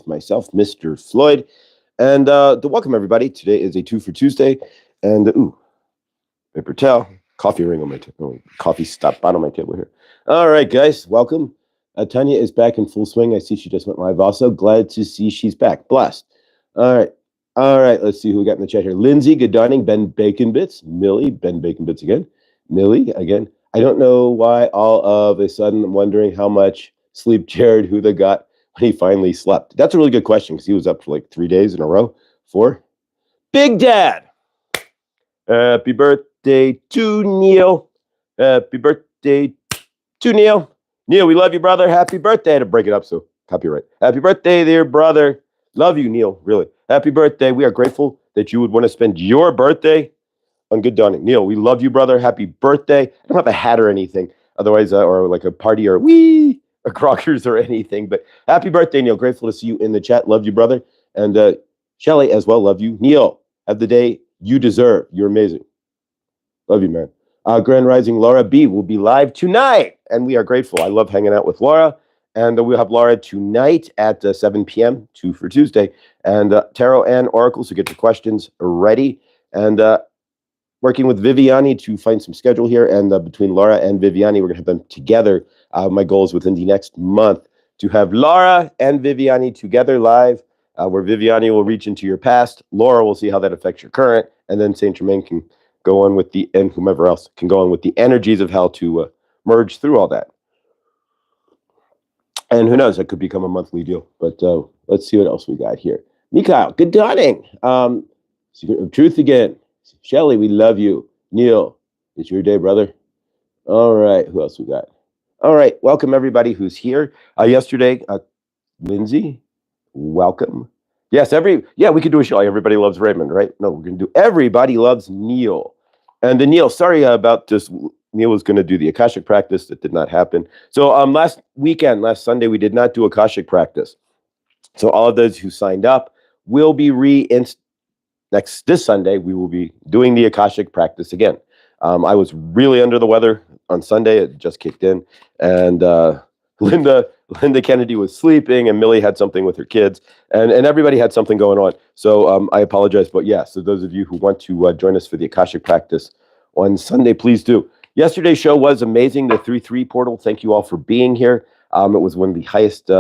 with myself, Mr. Floyd. And to welcome everybody. Today is a 2 for Tuesday. And, paper towel, coffee ring on my table. Coffee stop on my table here. All right, guys, welcome. Tanya is back in full swing. I see she just went live also. Glad to see she's back. Blessed. All right, let's see who we got in the chat here. Lindsay, good dawning. Ben Bacon Bits. Millie, Ben Bacon Bits again. Millie, again. I don't know why all of a sudden I'm wondering how much sleep Jared Huda got when he finally slept. That's a really good question because he was up for like 3 days in a row. 4. Big Dad. Happy birthday to Neil. Happy birthday to Neil. Neil, we love you, brother. Happy birthday. I had to break it up, so copyright. Happy birthday, dear brother. Love you, Neil, really. Happy birthday. We are grateful that you would want to spend your birthday on Good Dawning. Neil, we love you, brother. Happy birthday. I don't have a hat or anything, otherwise, or like a party or wee, or Crockers or anything, but happy birthday, Neil. Grateful to see you in the chat. Love you, brother. And Shelly as well, love you. Neil, have the day you deserve. You're amazing. Love you, man. Grand Rising Laura B will be live tonight, and we are grateful. I love hanging out with Laura, and we'll have Laura tonight at 7 p.m., 2 for Tuesday, and Tarot and Oracle, so get your questions ready, and working with Viviani to find some schedule here, and between Laura and Viviani, we're going to have them together. My goal is within the next month to have Laura and Viviani together live, where Viviani will reach into your past, Laura will see how that affects your current, and then Saint Germain can go on with and whomever else can go on with the energies of how to merge through all that. And who knows, that could become a monthly deal. But let's see what else we got here. Mikhail, good dawning. Secret of Truth again. Shelly, we love you. Neil, it's your day, brother. All right, who else we got? All right, welcome everybody who's here. Yesterday, Lindsay, welcome. Yes, we could do a show. Everybody loves Raymond, right? No, we're going to do Everybody Loves Neil. And Neil, sorry about this. Neil was going to do the Akashic practice. That did not happen. So last Sunday, we did not do Akashic practice. So all of those who signed up will be this Sunday, we will be doing the Akashic practice again. I was really under the weather on Sunday. It just kicked in. And Linda Kennedy was sleeping, and Millie had something with her kids, and everybody had something going on. So I apologize, but yeah. So those of you who want to join us for the Akashic practice on Sunday, please do. Yesterday's show was amazing. The 3-3 portal. Thank you all for being here. It was one of the highest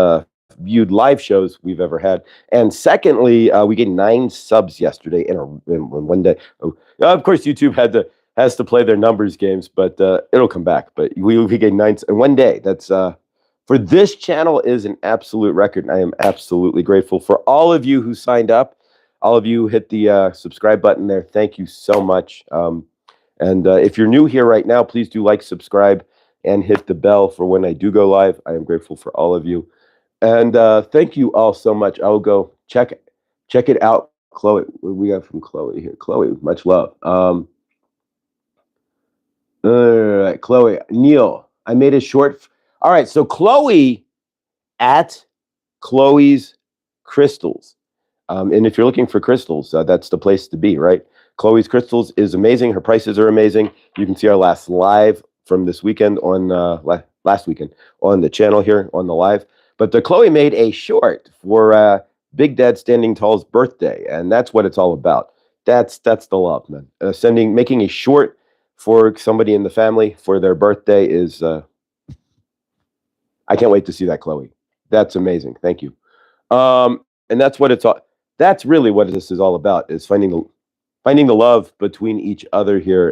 viewed live shows we've ever had. And secondly, we get 9 subs yesterday in one day. Of course, YouTube has to play their numbers games, but it'll come back. But we get 9 in one day. That's for this channel is an absolute record. And I am absolutely grateful for all of you who signed up. All of you who hit the subscribe button there. Thank you so much. And if you're new here right now, please do like, subscribe, and hit the bell for when I do go live. I am grateful for all of you. And thank you all so much. I will go check it out. Chloe, what do we got from Chloe here? Chloe, much love. All right, Chloe. Neil, I made a short. All right, so Chloe at Chloe's Crystals. And if you're looking for crystals, that's the place to be, right? Chloe's Crystals is amazing. Her prices are amazing. You can see our last live from this weekend on last weekend on the channel here on the live. But Chloe made a short for Big Dad Standing Tall's birthday, and that's what it's all about. That's the love, man. Making a short for somebody in the family for their birthday is. I can't wait to see that, Chloe. That's amazing. Thank you. And that's what it's all. That's really what this is all about: is finding the love between each other here.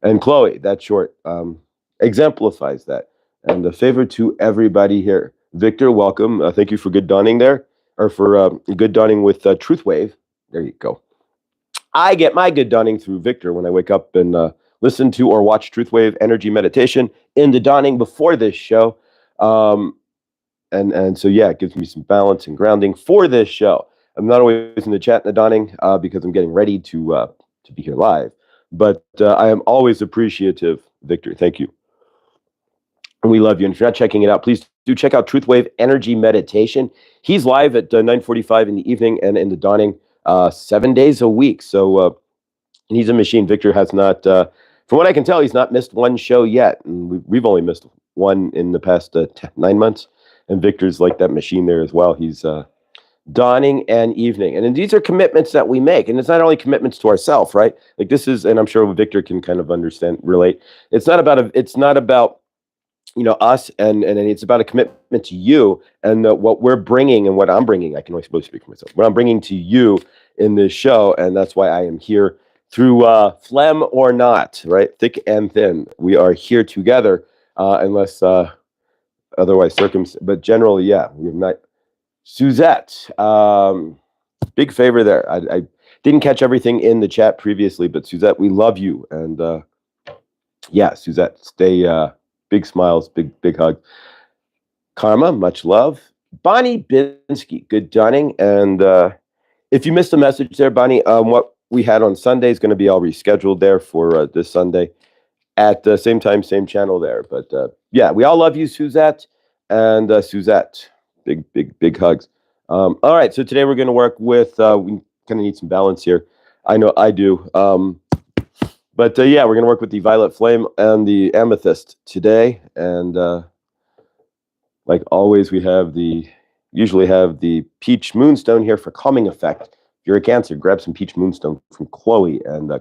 And Chloe, that short exemplifies that. And a favor to everybody here. Victor, welcome. Thank you for Good Dawning there, or for Good Dawning with Truth Wave. There you go. I get my Good Dawning through Victor when I wake up and listen to or watch Truth Wave Energy Meditation in the dawning before this show. And so, yeah, it gives me some balance and grounding for this show. I'm not always in the chat in the dawning because I'm getting ready to be here live. But I am always appreciative, Victor. Thank you. And we love you. And if you're not checking it out, please do check out Truth Wave Energy Meditation. He's live at 9:45 in the evening and in the dawning 7 days a week. So he's a machine. Victor has not, from what I can tell, he's not missed one show yet. And we've only missed one in the past 9 months. And Victor's like that machine there as well. He's dawning and evening. And then these are commitments that we make. And it's not only commitments to ourselves, right? Like this is, and I'm sure Victor can kind of understand, relate. It's not about us, and it's about a commitment to you and what we're bringing and what I'm bringing. I can only supposed to speak for myself. What I'm bringing to you in this show, and that's why I am here through phlegm or not, right? Thick and thin. We are here together, unless otherwise but generally, yeah, we're not. Suzette, big favor there. I didn't catch everything in the chat previously, but Suzette, we love you, and yeah, Suzette, stay. Big smiles, big hug. Karma, much love. Bonnie Binsky, good dawning. And if you missed a message there, Bonnie, what we had on Sunday is going to be all rescheduled there for this Sunday at the same time, same channel there. But yeah, we all love you, Suzette. And Suzette, big hugs. All right, so today we're going to work with, we kind of need some balance here. I know I do. But yeah, we're going to work with the violet flame and the amethyst today. And like always, we usually have the peach moonstone here for calming effect. If you're a Cancer, grab some peach moonstone from Chloe and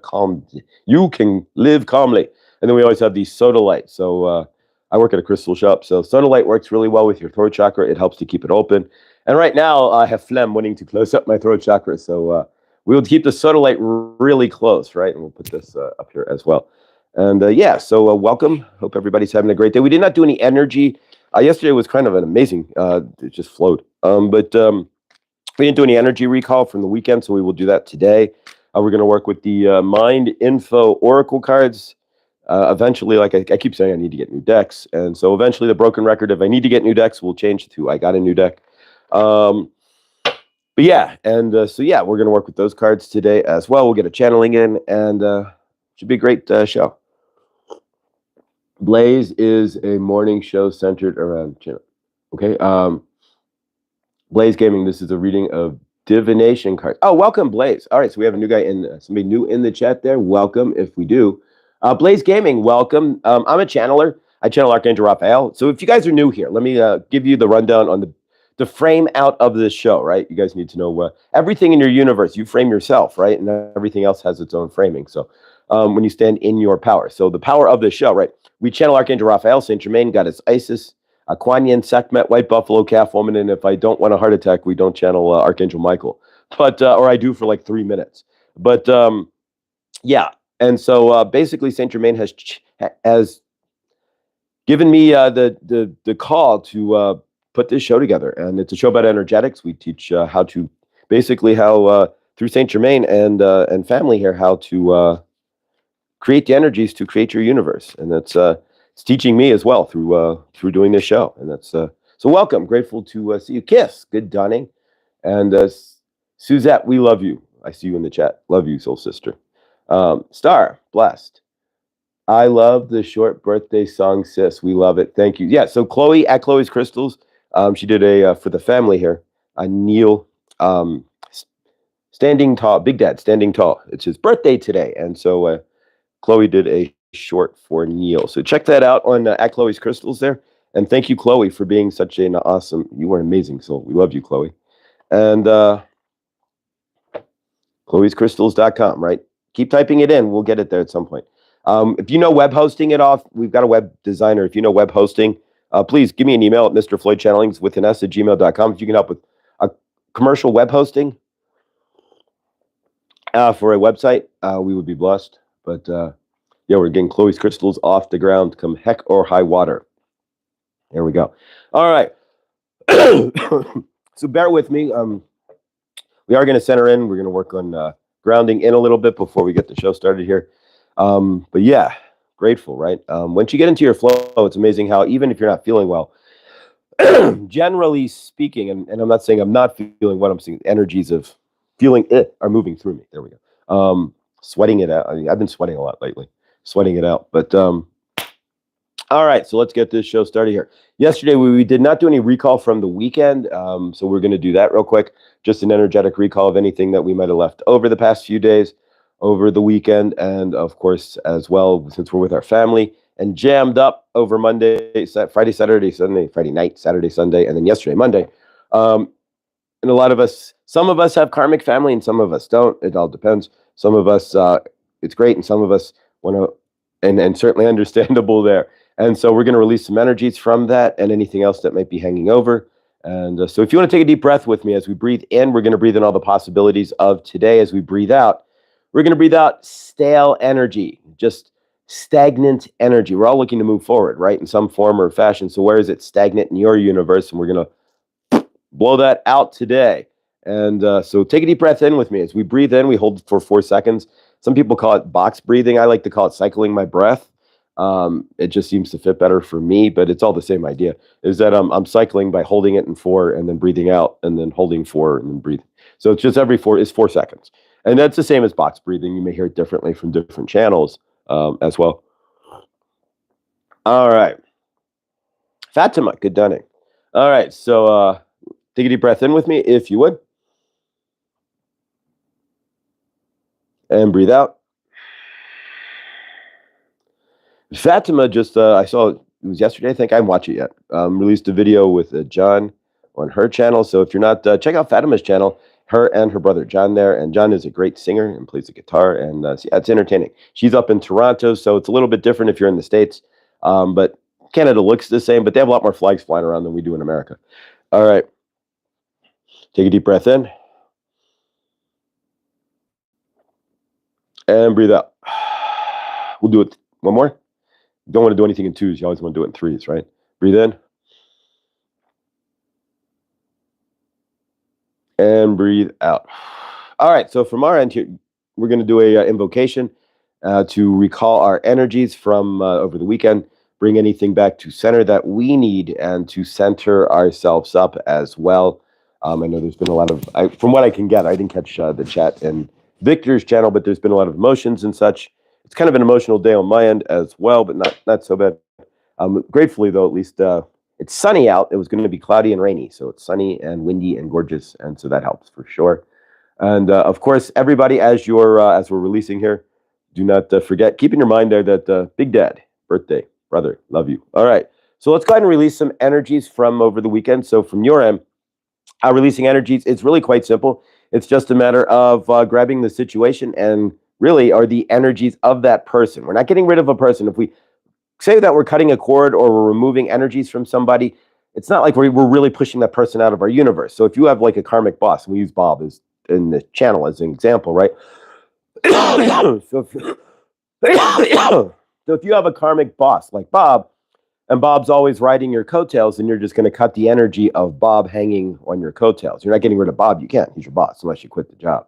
you can live calmly. And then we always have the sodalite. So I work at a crystal shop. So sodalite works really well with your throat chakra. It helps to keep it open. And right now I have phlegm wanting to close up my throat chakra. So we will keep the sodalite really close, right? And we'll put this up here as well. And yeah, so welcome. Hope everybody's having a great day. We did not do any energy. Yesterday was kind of an amazing, it just flowed. But we didn't do any energy recall from the weekend, so we will do that today. We're going to work with the Mind Info Oracle cards. Eventually, like I keep saying, I need to get new decks. And so eventually the broken record, if I need to get new decks, will change to I got a new deck. But yeah, and so yeah, we're going to work with those cards today as well. We'll get a channeling in, and should be a great show. Blaze is a morning show centered around channel. Okay, Blaze Gaming. This is a reading of divination cards. Oh, welcome, Blaze. All right, so we have a new guy somebody new in the chat there. Welcome, if we do. Blaze Gaming, welcome. I'm a channeler. I channel Archangel Raphael. So if you guys are new here, let me give you the rundown on the frame out of this show, right? You guys need to know everything in your universe, you frame yourself, right? And everything else has its own framing. So when you stand in your power. So the power of this show, right? We channel Archangel Raphael, Saint Germain, Goddess Isis, Kuan Yin, Sekhmet, White Buffalo, Calf Woman, and if I don't want a heart attack, we don't channel Archangel Michael. But, or I do for like 3 minutes. But yeah, and so basically Saint Germain has given me the call to put this show together, and it's a show about energetics. We teach how to through Saint Germain and family here how to create the energies to create your universe, and that's it's teaching me as well through doing this show, and that's so welcome. Grateful to see you. Kiss, good dawning, and Suzette, we love you. I see you in the chat. Love you, soul sister. Star, blessed. I love the short birthday song, sis. We love it. Thank you. Yeah, so Chloe at Chloe's Crystals, she did a, for the family here, Neil, standing tall, Big Dad, standing tall. It's his birthday today. And so Chloe did a short for Neil. So check that out on at Chloe's Crystals there. And thank you, Chloe, for being such an awesome, you are an amazing soul. We love you, Chloe. And chloescrystals.com, right? Keep typing it in. We'll get it there at some point. If you know web hosting it off, we've got a web designer. If you know web hosting, please give me an email at mrfloydchannelings with an s at gmail.com. If you can help with a commercial web hosting for a website, we would be blessed. But yeah, we're getting Chloe's Crystals off the ground come heck or high water. There we go. All right. So bear with me. We are going to center in. We're going to work on grounding in a little bit before we get the show started here. But yeah, grateful, right? Once you get into your flow, it's amazing how even if you're not feeling well, generally speaking, and I'm not saying I'm not feeling what I'm seeing, energies of feeling it are moving through me. There we go. Sweating it out. I mean, I've been sweating a lot lately, sweating it out. But all right, so let's get this show started here. Yesterday, we did not do any recall from the weekend, so we're going to do that real quick. Just an energetic recall of anything that we might have left over the past few days, over the weekend, and of course, as well, since we're with our family and jammed up over Monday, Friday, Saturday, Sunday, Friday night, Saturday, Sunday, and then yesterday, Monday. and a lot of us, some of us have karmic family and some of us don't. It all depends. Some of us, it's great, and some of us want to, and certainly understandable there. And so we're going to release some energies from that and anything else that might be hanging over. And so if you want to take a deep breath with me as we breathe in, we're going to breathe in all the possibilities of today. As we breathe out, we're going to breathe out stale energy, just stagnant energy. We're all looking to move forward, right, in some form or fashion. So where is it stagnant in your universe? And we're going to blow that out today. And so take a deep breath in with me. As we breathe in, we hold for 4 seconds. Some people call it box breathing. I like to call it cycling my breath. It just seems to fit better for me, but it's all the same idea. Is that I'm cycling by holding it in 4 and then breathing out and then holding 4 and then breathing. So it's just every 4 is 4 seconds. And that's the same as box breathing. You may hear it differently from different channels as well. All right. Fatima, good dunning. All right. So take a deep breath in with me, if you would. And breathe out. Fatima just, I saw it was yesterday, I think. I haven't watched it yet. Released a video with John on her channel. So if you're not, check out Fatima's channel. Her and her brother John there, and John is a great singer and plays the guitar, and so yeah, it's entertaining. She's up in Toronto, so it's a little bit different if you're in the States, but Canada looks the same, but they have a lot more flags flying around than we do in America. All right, take a deep breath in and breathe out. We'll do it one more. You don't want to do anything in 2s. You always want to do it in 3s, right? Breathe in and breathe out. All right, so from our end here, we're going to do a invocation to recall our energies from over the weekend, bring anything back to center that we need, and to center ourselves up as well. I know there's been a lot of, from what I can gather, I didn't catch the chat in Victor's channel, but there's been a lot of emotions and such. It's kind of an emotional day on my end as well, but not so bad. Gratefully, though, at least it's sunny out. It was going to be cloudy and rainy, so it's sunny and windy and gorgeous, and so that helps for sure. And of course, everybody, as we're releasing here, do not forget, keep in your mind there that Big Dad, birthday, brother, love you. All right, so let's go ahead and release some energies from over the weekend. So from your end, releasing energies, it's really quite simple. It's just a matter of grabbing the situation and really are the energies of that person. We're not getting rid of a person. If we say that we're cutting a cord or we're removing energies from somebody, it's not like we're really pushing that person out of our universe. So if you have like a karmic boss, and we use Bob as in the channel as an example, right? So if you have a karmic boss like Bob, and Bob's always riding your coattails, and you're just going to cut the energy of Bob hanging on your coattails. You're not getting rid of Bob. You can't. He's your boss unless you quit the job.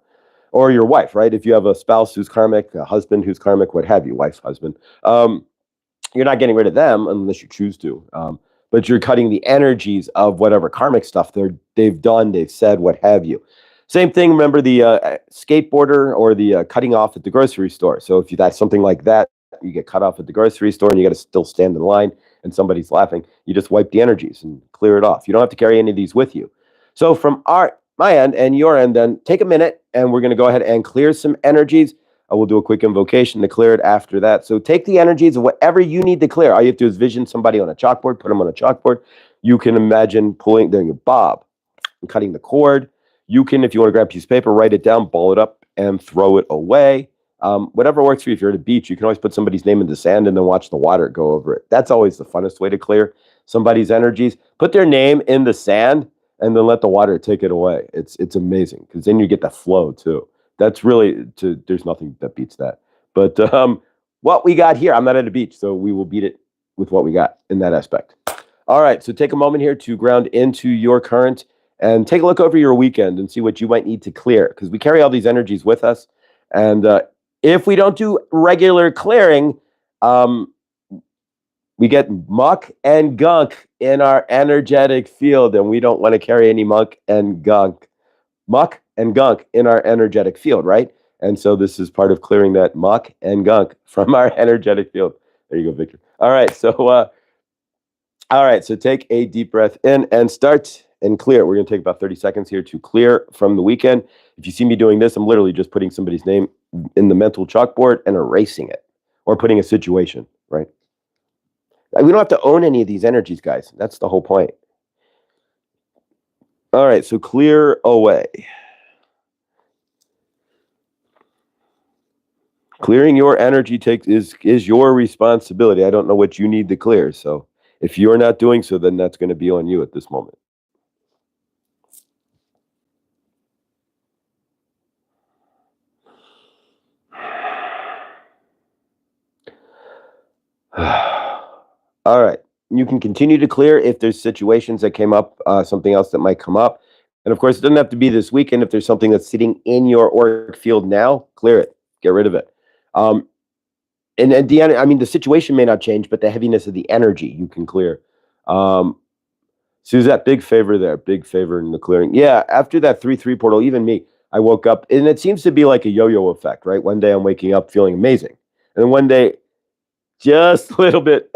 Or your wife, right? If you have a spouse who's karmic, a husband who's karmic, what have you, wife, husband, you're not getting rid of them unless you choose to. But you're cutting the energies of whatever karmic stuff they've done, they've said, what have you. Same thing, remember the skateboarder or the cutting off at the grocery store. So if that's something like that, you get cut off at the grocery store and you got to still stand in line and somebody's laughing, you just wipe the energies and clear it off. You don't have to carry any of these with you. So from my end and your end, then take a minute and we're going to go ahead and clear some energies. I will do a quick invocation to clear it after that. So take the energies of whatever you need to clear. All you have to do is vision somebody on a chalkboard, put them on a chalkboard. You can imagine pulling Bob and cutting the cord. You can, if you want to grab a piece of paper, write it down, ball it up, and throw it away. Whatever works for you. If you're at a beach, you can always put somebody's name in the sand and then watch the water go over it. That's always the funnest way to clear somebody's energies. Put their name in the sand and then let the water take it away. It's amazing because then you get the flow too. That's really, there's nothing that beats that. But what we got here, I'm not at a beach, so we will beat it with what we got in that aspect. All right, so take a moment here to ground into your current and take a look over your weekend and see what you might need to clear because we carry all these energies with us. And if we don't do regular clearing, we get muck and gunk in our energetic field, and we don't want to carry any muck and gunk in our energetic field, right? And so this is part of clearing that muck and gunk from our energetic field. There you go, Victor. All right, so take a deep breath in and start and clear. We're going to take about 30 seconds here to clear from the weekend. If you see me doing this, I'm literally just putting somebody's name in the mental chalkboard and erasing it or putting a situation, right? We don't have to own any of these energies, guys. That's the whole point. All right, so clear away. Clearing your energy is your responsibility. I don't know what you need to clear. So if you're not doing so, then that's going to be on you at this moment. All right. You can continue to clear if there's situations that came up, something else that might come up. And of course, it doesn't have to be this weekend. If there's something that's sitting in your auric field now, clear it, get rid of it. And at the end, I mean, the situation may not change, but the heaviness of the energy you can clear. Suzette, big favor there, big favor in the clearing. Yeah, after that 3-3 portal, even me, I woke up, and it seems to be like a yo-yo effect, right? One day I'm waking up feeling amazing, and one day just a little bit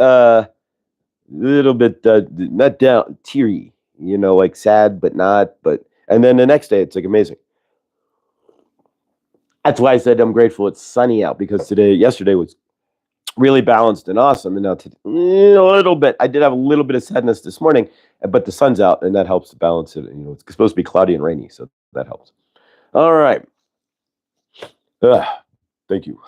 not down, teary, like sad but not, and then the next day it's like amazing. That's why I said I'm grateful it's sunny out, because yesterday was really balanced and awesome, and now a little bit. I did have a little bit of sadness this morning, but the sun's out, and that helps to balance it. It's supposed to be cloudy and rainy, so that helps. All right. Thank you.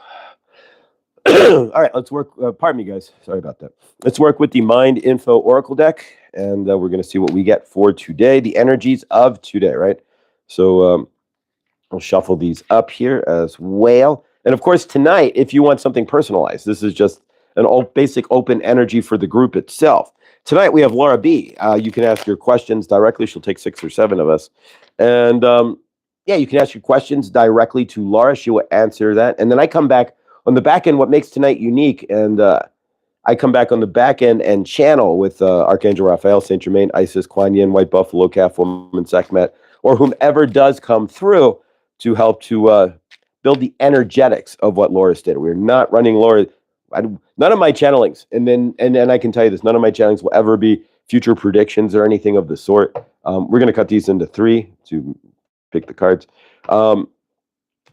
All right, let's work. Pardon me, guys. Sorry about that. Let's work with the Mind Info Oracle deck, and we're going to see what we get for today. The energies of today, right? So I'll shuffle these up here as well. And of course, tonight, if you want something personalized, this is just an basic open energy for the group itself. Tonight, we have Laura B. You can ask your questions directly. She'll take 6 or 7 of us. And yeah, you can ask your questions directly to Laura. She will answer that. And then I come back on the back end, what makes tonight unique. And I come back on the back end and channel with Archangel Raphael, Saint Germain, Isis, Kuan Yin, White Buffalo, Calf Woman, Sekhmet, or whomever does come through to help to build the energetics of what Laura stated. We're not running Laura. None of my channelings, and then I can tell you this, none of my channelings will ever be future predictions or anything of the sort. We're going to cut these into 3 to pick the cards.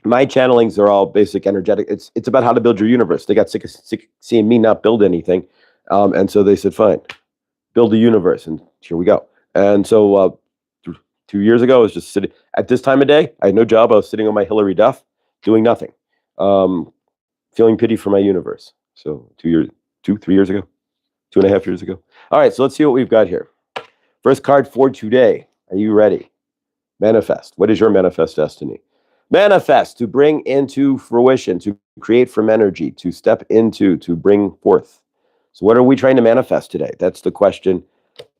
My channelings are all basic energetic. It's about how to build your universe. They got sick of seeing me not build anything. And so they said, fine, build a universe. And here we go. And so 2 years ago, I was just sitting at this time of day. I had no job. I was sitting on my Hillary Duff doing nothing, feeling pity for my universe. So 3 years ago, 2.5 years ago. All right, so let's see what we've got here. First card for today. Are you ready? Manifest. What is your manifest destiny? Manifest, to bring into fruition, to create from energy, to step into, to bring forth. So what are we trying to manifest today? That's the question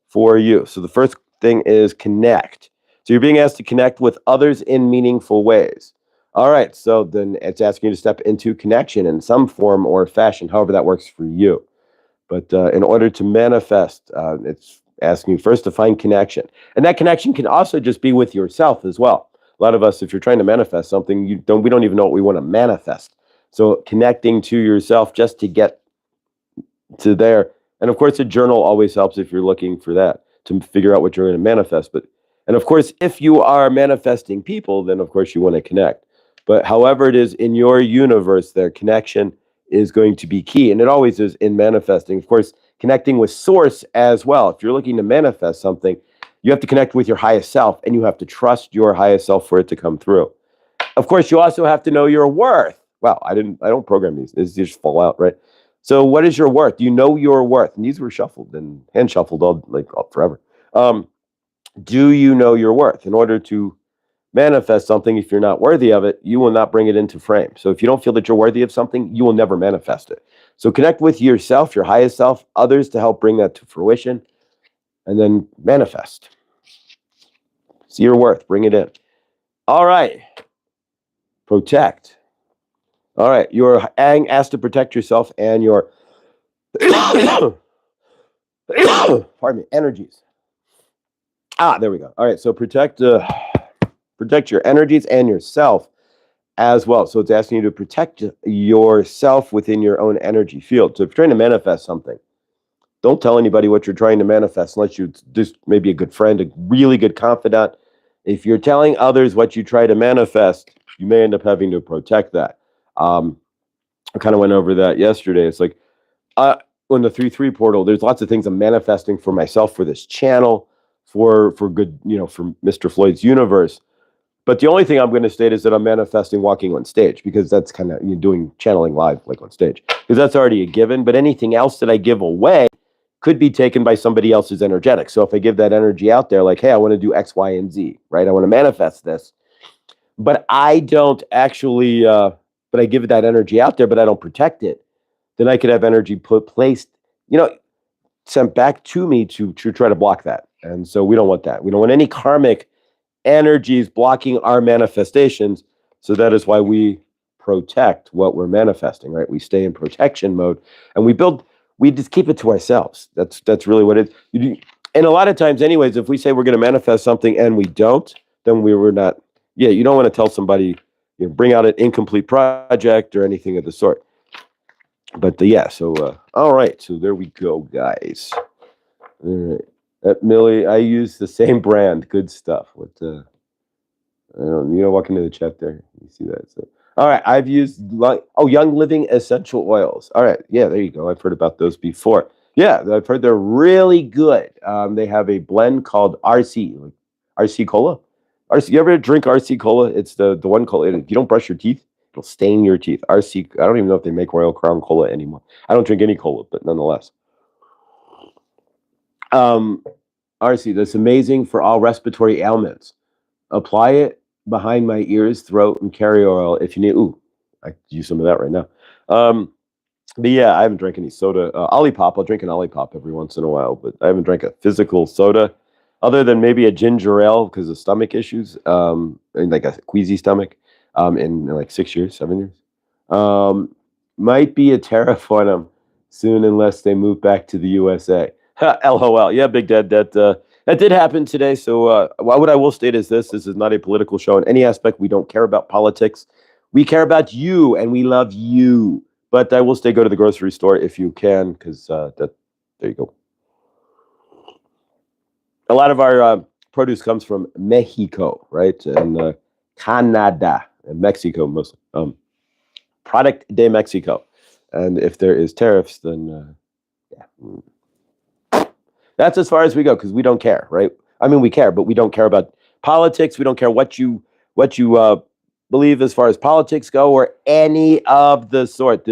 for you. So the first thing is connect. So you're being asked to connect with others in meaningful ways. All right, so then it's asking you to step into connection in some form or fashion, however that works for you. But in order to manifest, it's asking you first to find connection. And that connection can also just be with yourself as well. A lot of us, if you're trying to manifest something, we don't even know what we want to manifest. So connecting to yourself just to get to there. And of course, a journal always helps if you're looking for that, to figure out what you're going to manifest. And of course, if you are manifesting people, then of course you want to connect. But however it is in your universe, their connection is going to be key. And it always is in manifesting. Of course, connecting with source as well. If you're looking to manifest something, you have to connect with your highest self, and you have to trust your highest self for it to come through. Of course, you also have to know your worth. Wow, I don't program these. These just fall out, right? So what is your worth? Do you know your worth? And these were shuffled and hand shuffled all forever. Do you know your worth? In order to manifest something, if you're not worthy of it, you will not bring it into frame. So if you don't feel that you're worthy of something, you will never manifest it. So connect with yourself, your highest self, others to help bring that to fruition, and then manifest. See your worth, bring it in. All right. Protect. All right. You're asked to protect yourself and your pardon me, energies. There we go. All right. So protect your energies and yourself as well. So it's asking you to protect yourself within your own energy field. So if you're trying to manifest something, don't tell anybody what you're trying to manifest unless you just maybe a good friend, a really good confidant. If you're telling others what you try to manifest, you may end up having to protect that. I kind of went over that yesterday. It's like on the 3-3 portal, there's lots of things I'm manifesting for myself, for this channel, for good, for Mr. Floyd's universe. But the only thing I'm going to state is that I'm manifesting walking on stage, because that's kind of, doing channeling live, like on stage, because that's already a given. But anything else that I give away could be taken by somebody else's energetic. So if I give that energy out there, like, hey, I want to do X, Y, and Z, right? I want to manifest this, but I don't actually, but I give that energy out there, but I don't protect it. Then I could have energy placed, sent back to me to try to block that. And so we don't want that. We don't want any karmic energies blocking our manifestations. So that is why we protect what we're manifesting, right? We stay in protection mode, and we just keep it to ourselves. That's really what it is. And a lot of times anyways, if we say we're going to manifest something and we don't, then we were not. Yeah, you don't want to tell somebody, bring out an incomplete project or anything of the sort. But yeah, so all right, so there we go, guys. All right. Millie, I use the same brand. Good stuff. What? I don't. Walk into the chat there. You see that? So, all right. I've used Young Living essential oils. All right. Yeah, there you go. I've heard about those before. Yeah, I've heard they're really good. They have a blend called RC Cola. RC. You ever drink RC Cola? It's the one cola. If you don't brush your teeth, it'll stain your teeth. RC. I don't even know if they make Royal Crown Cola anymore. I don't drink any cola, but nonetheless. RC, that's amazing for all respiratory ailments. Apply it behind my ears, throat, and carrier oil if you need. Ooh, I could use some of that right now. But yeah, I haven't drank any soda. Olipop, I'll drink an Olipop every once in a while, but I haven't drank a physical soda other than maybe a ginger ale because of stomach issues, and like a queasy stomach, in like 6 years, 7 years. Might be a tariff on them soon unless they move back to the USA. LOL. Yeah, Big Dad, that did happen today. So what I will state is this is not a political show in any aspect. We don't care about politics. We care about you, and we love you. But I will say go to the grocery store if you can, because there you go. A lot of our produce comes from Mexico, right? And Canada and Mexico mostly. Product de Mexico. And if there is tariffs, then yeah. That's as far as we go, because we don't care, right? I mean, we care, but we don't care about politics. We don't care what you believe as far as politics go, or any of the sort.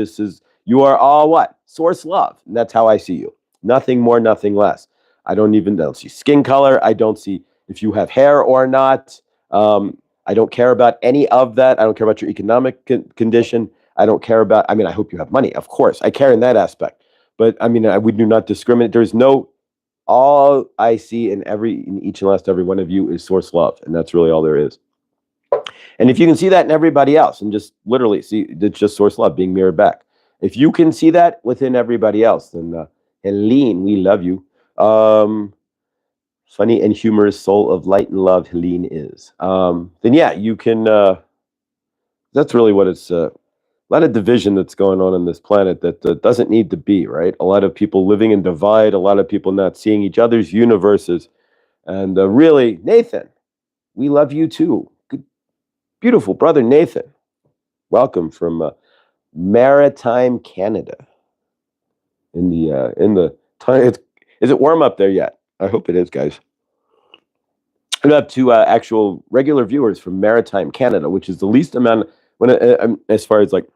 You are all what? Source love. And that's how I see you. Nothing more, nothing less. I don't see skin color. I don't see if you have hair or not. I don't care about any of that. I don't care about your economic condition. I don't care about, I hope you have money. Of course, I care in that aspect. But we do not discriminate. There's no, all I see in each and last every one of you is source love. And that's really all there is. And if you can see that in everybody else, and just literally see, it's just source love being mirrored back. If you can see that within everybody else, then Helene, we love you. Funny and humorous soul of light and love, Helene is. Then yeah, you can, that's really what it's, a lot of division that's going on this planet that doesn't need to be, right? A lot of people living in divide, a lot of people not seeing each other's universes. And really, Nathan, we love you too. Good, beautiful brother Nathan. Welcome from Maritime, Canada. Is it warm up there yet? I hope it is, guys. We have two actual regular viewers from Maritime, Canada, which is the least amount as far as like,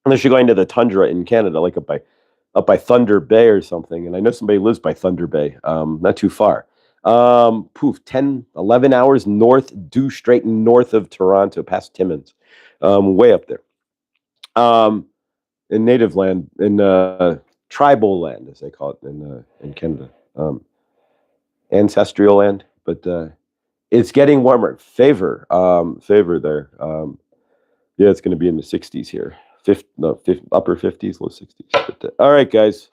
unless you're going to the tundra in Canada, like up by Thunder Bay or something. And I know somebody lives by Thunder Bay, not too far. 10, 11 hours north, due straight north of Toronto, past Timmins, way up there. In native land, in tribal land, as they call it in Canada, ancestral land. But it's getting warmer. Favor there. Yeah, it's going to be in the 60s here. Upper 50s, low 60s. But, all right, guys,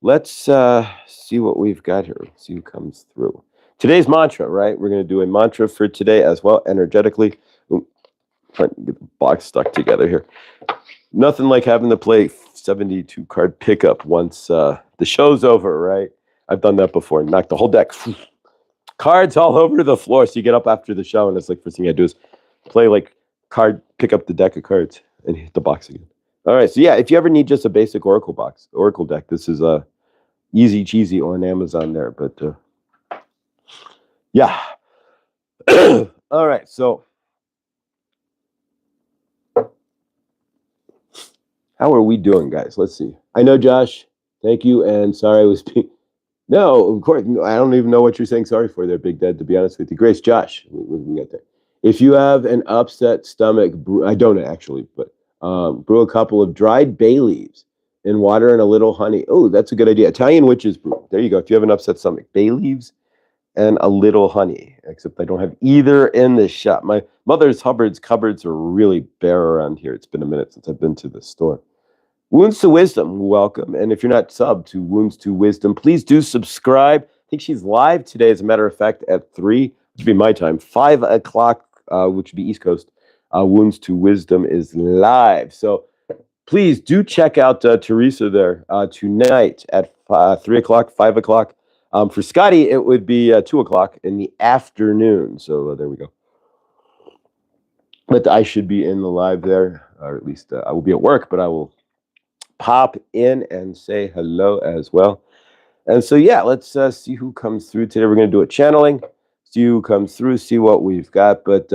let's see what we've got here. Let's see who comes through. Today's mantra, right? We're going to do a mantra for today as well, energetically. Ooh, trying to get the box stuck together here. Nothing like having to play 72 card pickup once the show's over, right? I've done that before. Knocked the whole deck. Cards all over the floor. So you get up after the show, and it's like first thing I do is play pick up the deck of cards and hit the box again. All right, so yeah, if you ever need just a basic Oracle deck, this is easy cheesy on Amazon there. But Yeah. All right. So, how are we doing, guys? Let's see. I know, Josh. Thank you. And sorry, I was being. No, of course. I don't even know what you're saying sorry for there, Big Dad, to be honest with you. Grace, Josh, we get there. If you have an upset stomach, I don't actually, but brew a couple of dried bay leaves in water and a little honey. Oh, that's a good idea. Italian witch's brew. There you go. If you have an upset stomach, bay leaves and a little honey, except I don't have either in this shop. My mother's Hubbard's cupboards are really bare around here. It's been a minute since I've been to the store. Wounds to Wisdom, welcome. And if you're not subbed to Wounds to Wisdom, please do subscribe. I think she's live today, as a matter of fact, at 3, which would be my time, 5 o'clock, which would be East Coast. Wounds to Wisdom is live. So please do check out Teresa there tonight at 3 o'clock, 5 o'clock. For Scotty, it would be 2 o'clock in the afternoon. So there we go. But I should be in the live there, or at least I will be at work, but I will pop in and say hello as well. And so, yeah, let's see who comes through today. We're going to do a channeling, see who comes through, see what we've got. But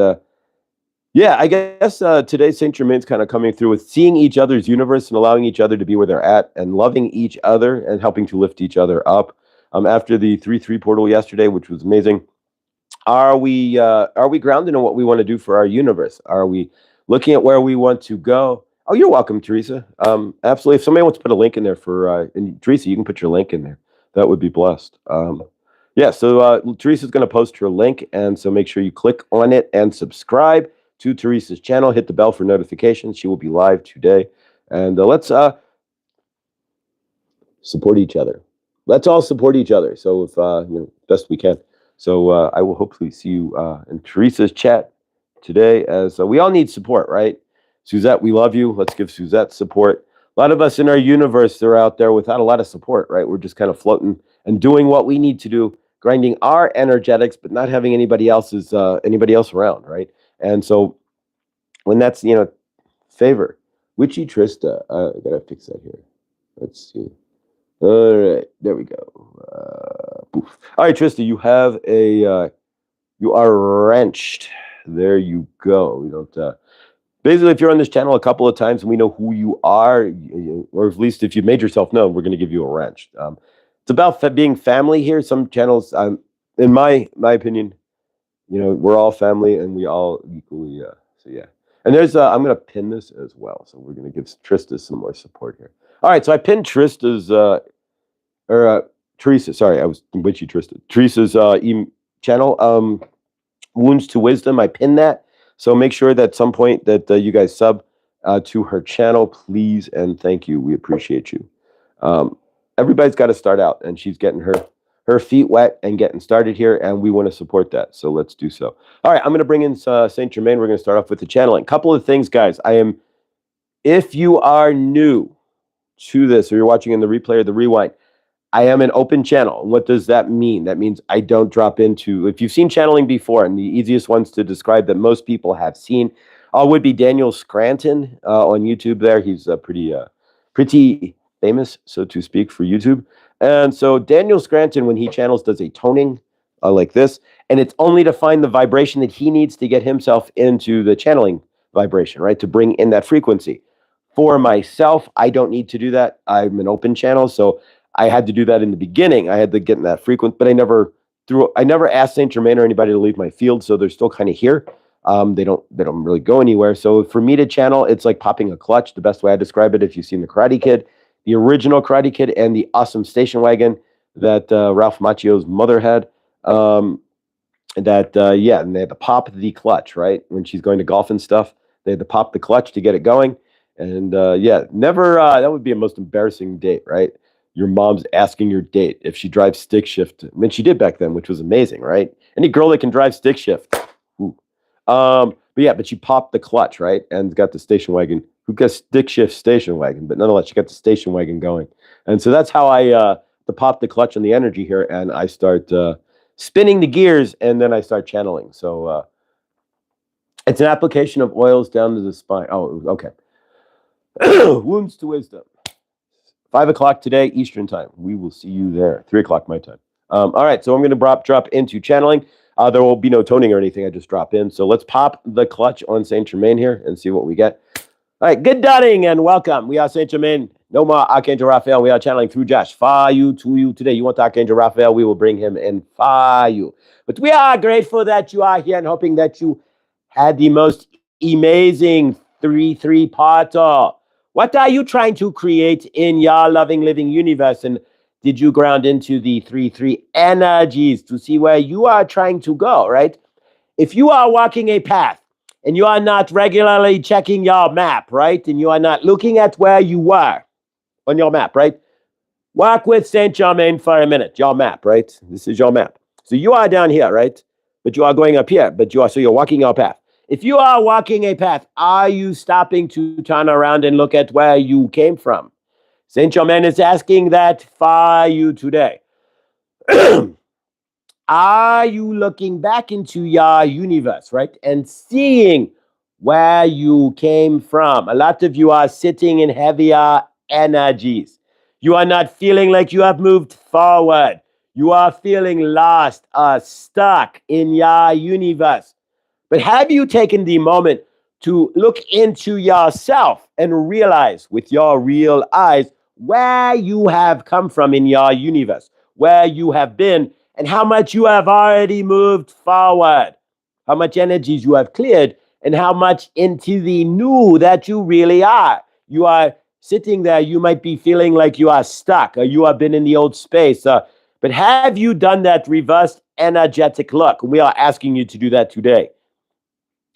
yeah, I guess today St. Germain's kind of coming through with seeing each other's universe and allowing each other to be where they're at and loving each other and helping to lift each other up. After the 3-3 portal yesterday, which was amazing, are we grounded in what we want to do for our universe? Are we looking at where we want to go? Oh, you're welcome, Teresa. Absolutely. If somebody wants to put a link in there for, and Teresa, you can put your link in there. That would be blessed. Yeah, so Teresa's going to post her link, and so make sure you click on it and subscribe to Teresa's channel. Hit the bell for notifications. She will be live today. And let's support each other. Let's all support each other. So if, best we can. So I will hopefully see you in Teresa's chat today, as we all need support, right? Suzette, we love you. Let's give Suzette support. A lot of us in our universe are out there without a lot of support, right? We're just kind of floating and doing what we need to do, grinding our energetics, but not having anybody else around, right? And so when that's favor, Witchy Trista, I gotta fix that here. Let's see. All right, there we go. Poof. All right, Trista, you have you are wrenched. There you go. We don't. Basically, if you're on this channel a couple of times and we know who you are, or at least if you've made yourself known, we're going to give you a wrench. It's about being family here. Some channels, in my opinion, we're all family and we all equally. So yeah. And there's I'm going to pin this as well. So we're going to give Trista some more support here. All right, so I pinned Trista's Teresa. Sorry, I was witchy Trista. Teresa's channel, Wounds to Wisdom. I pinned that. So make sure that at some point that you guys sub to her channel, please, and thank you. We appreciate you. Everybody's got to start out, and she's getting her feet wet and getting started here, and we want to support that. So let's do so. All right, I'm going to bring in St. Germain. We're going to start off with the channeling. Couple of things, guys. If you are new to this, or you're watching in the replay or the rewind, I am an open channel. What does that mean? That means I don't drop into, if you've seen channeling before, and the easiest ones to describe that most people have seen would be Daniel Scranton on YouTube there. He's pretty famous, so to speak, for YouTube. And so Daniel Scranton, when he channels, does a toning like this, and it's only to find the vibration that he needs to get himself into the channeling vibration, right? To bring in that frequency. For myself, I don't need to do that. I'm an open channel, so I had to do that in the beginning. I had to get in that frequent, but I never asked Saint Germain or anybody to leave my field, so they're still kind of here. They don't really go anywhere. So for me to channel, it's like popping a clutch. The best way I describe it, if you've seen the Karate Kid, the original Karate Kid, and the awesome station wagon that Ralph Macchio's mother had. And they had to pop the clutch, right? When she's going to golf and stuff, they had to pop the clutch to get it going. And never, that would be a most embarrassing date, right? Your mom's asking your date if she drives stick shift. I mean, she did back then, which was amazing, right? Any girl that can drive stick shift. Ooh. But she popped the clutch, right? And got the station wagon. Who got stick shift station wagon? But nonetheless, she got the station wagon going. And so that's how I pop the clutch on the energy here, and I start spinning the gears, and then I start channeling. So it's an application of oils down to the spine. Oh, okay. Wounds to Wisdom. 5 o'clock today, Eastern time. We will see you there. 3 o'clock my time. All right, so I'm going to drop into channeling. There will be no toning or anything. I just drop in. So let's pop the clutch on Saint Germain here and see what we get. All right, good dawning and welcome. We are Saint Germain. No more Archangel Raphael. We are channeling through Josh. Far you to you today. You want Archangel Raphael? We will bring him in far you. But we are grateful that you are here and hoping that you had the most amazing 3-3 parter. What are you trying to create in your loving living universe? And did you ground into the 3-3 energies to see where you are trying to go, right? If you are walking a path and you are not regularly checking your map, right? And you are not looking at where you are on your map, right? Walk with Saint Germain for a minute, your map, right? This is your map. So you are down here, right? But you are going up here, so you're walking your path. If you are walking a path, are you stopping to turn around and look at where you came from? Saint Germain is asking that for you today. Are you looking back into your universe, right? And seeing where you came from? A lot of you are sitting in heavier energies. You are not feeling like you have moved forward. You are feeling lost, stuck in your universe. But have you taken the moment to look into yourself and realize with your real eyes where you have come from in your universe, where you have been, and how much you have already moved forward, how much energies you have cleared, and how much into the new that you really are. You are sitting there, you might be feeling like you are stuck or you have been in the old space. But have you done that reversed energetic look? We are asking you to do that today.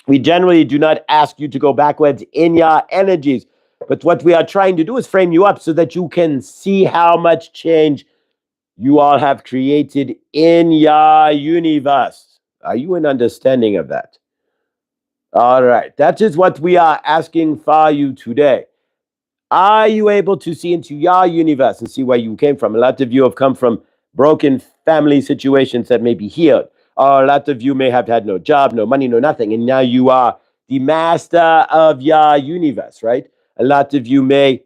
We generally do not ask you to go backwards in your energies, but what we are trying to do is frame you up so that you can see how much change you all have created in your universe. Are you in understanding of that? All right, that is what we are asking for you today. Are you able to see into your universe and see where you came from? A lot of you have come from broken family situations that may be healed. Or a lot of you may have had no job, no money, no nothing. And now you are the master of your universe, right? A lot of you may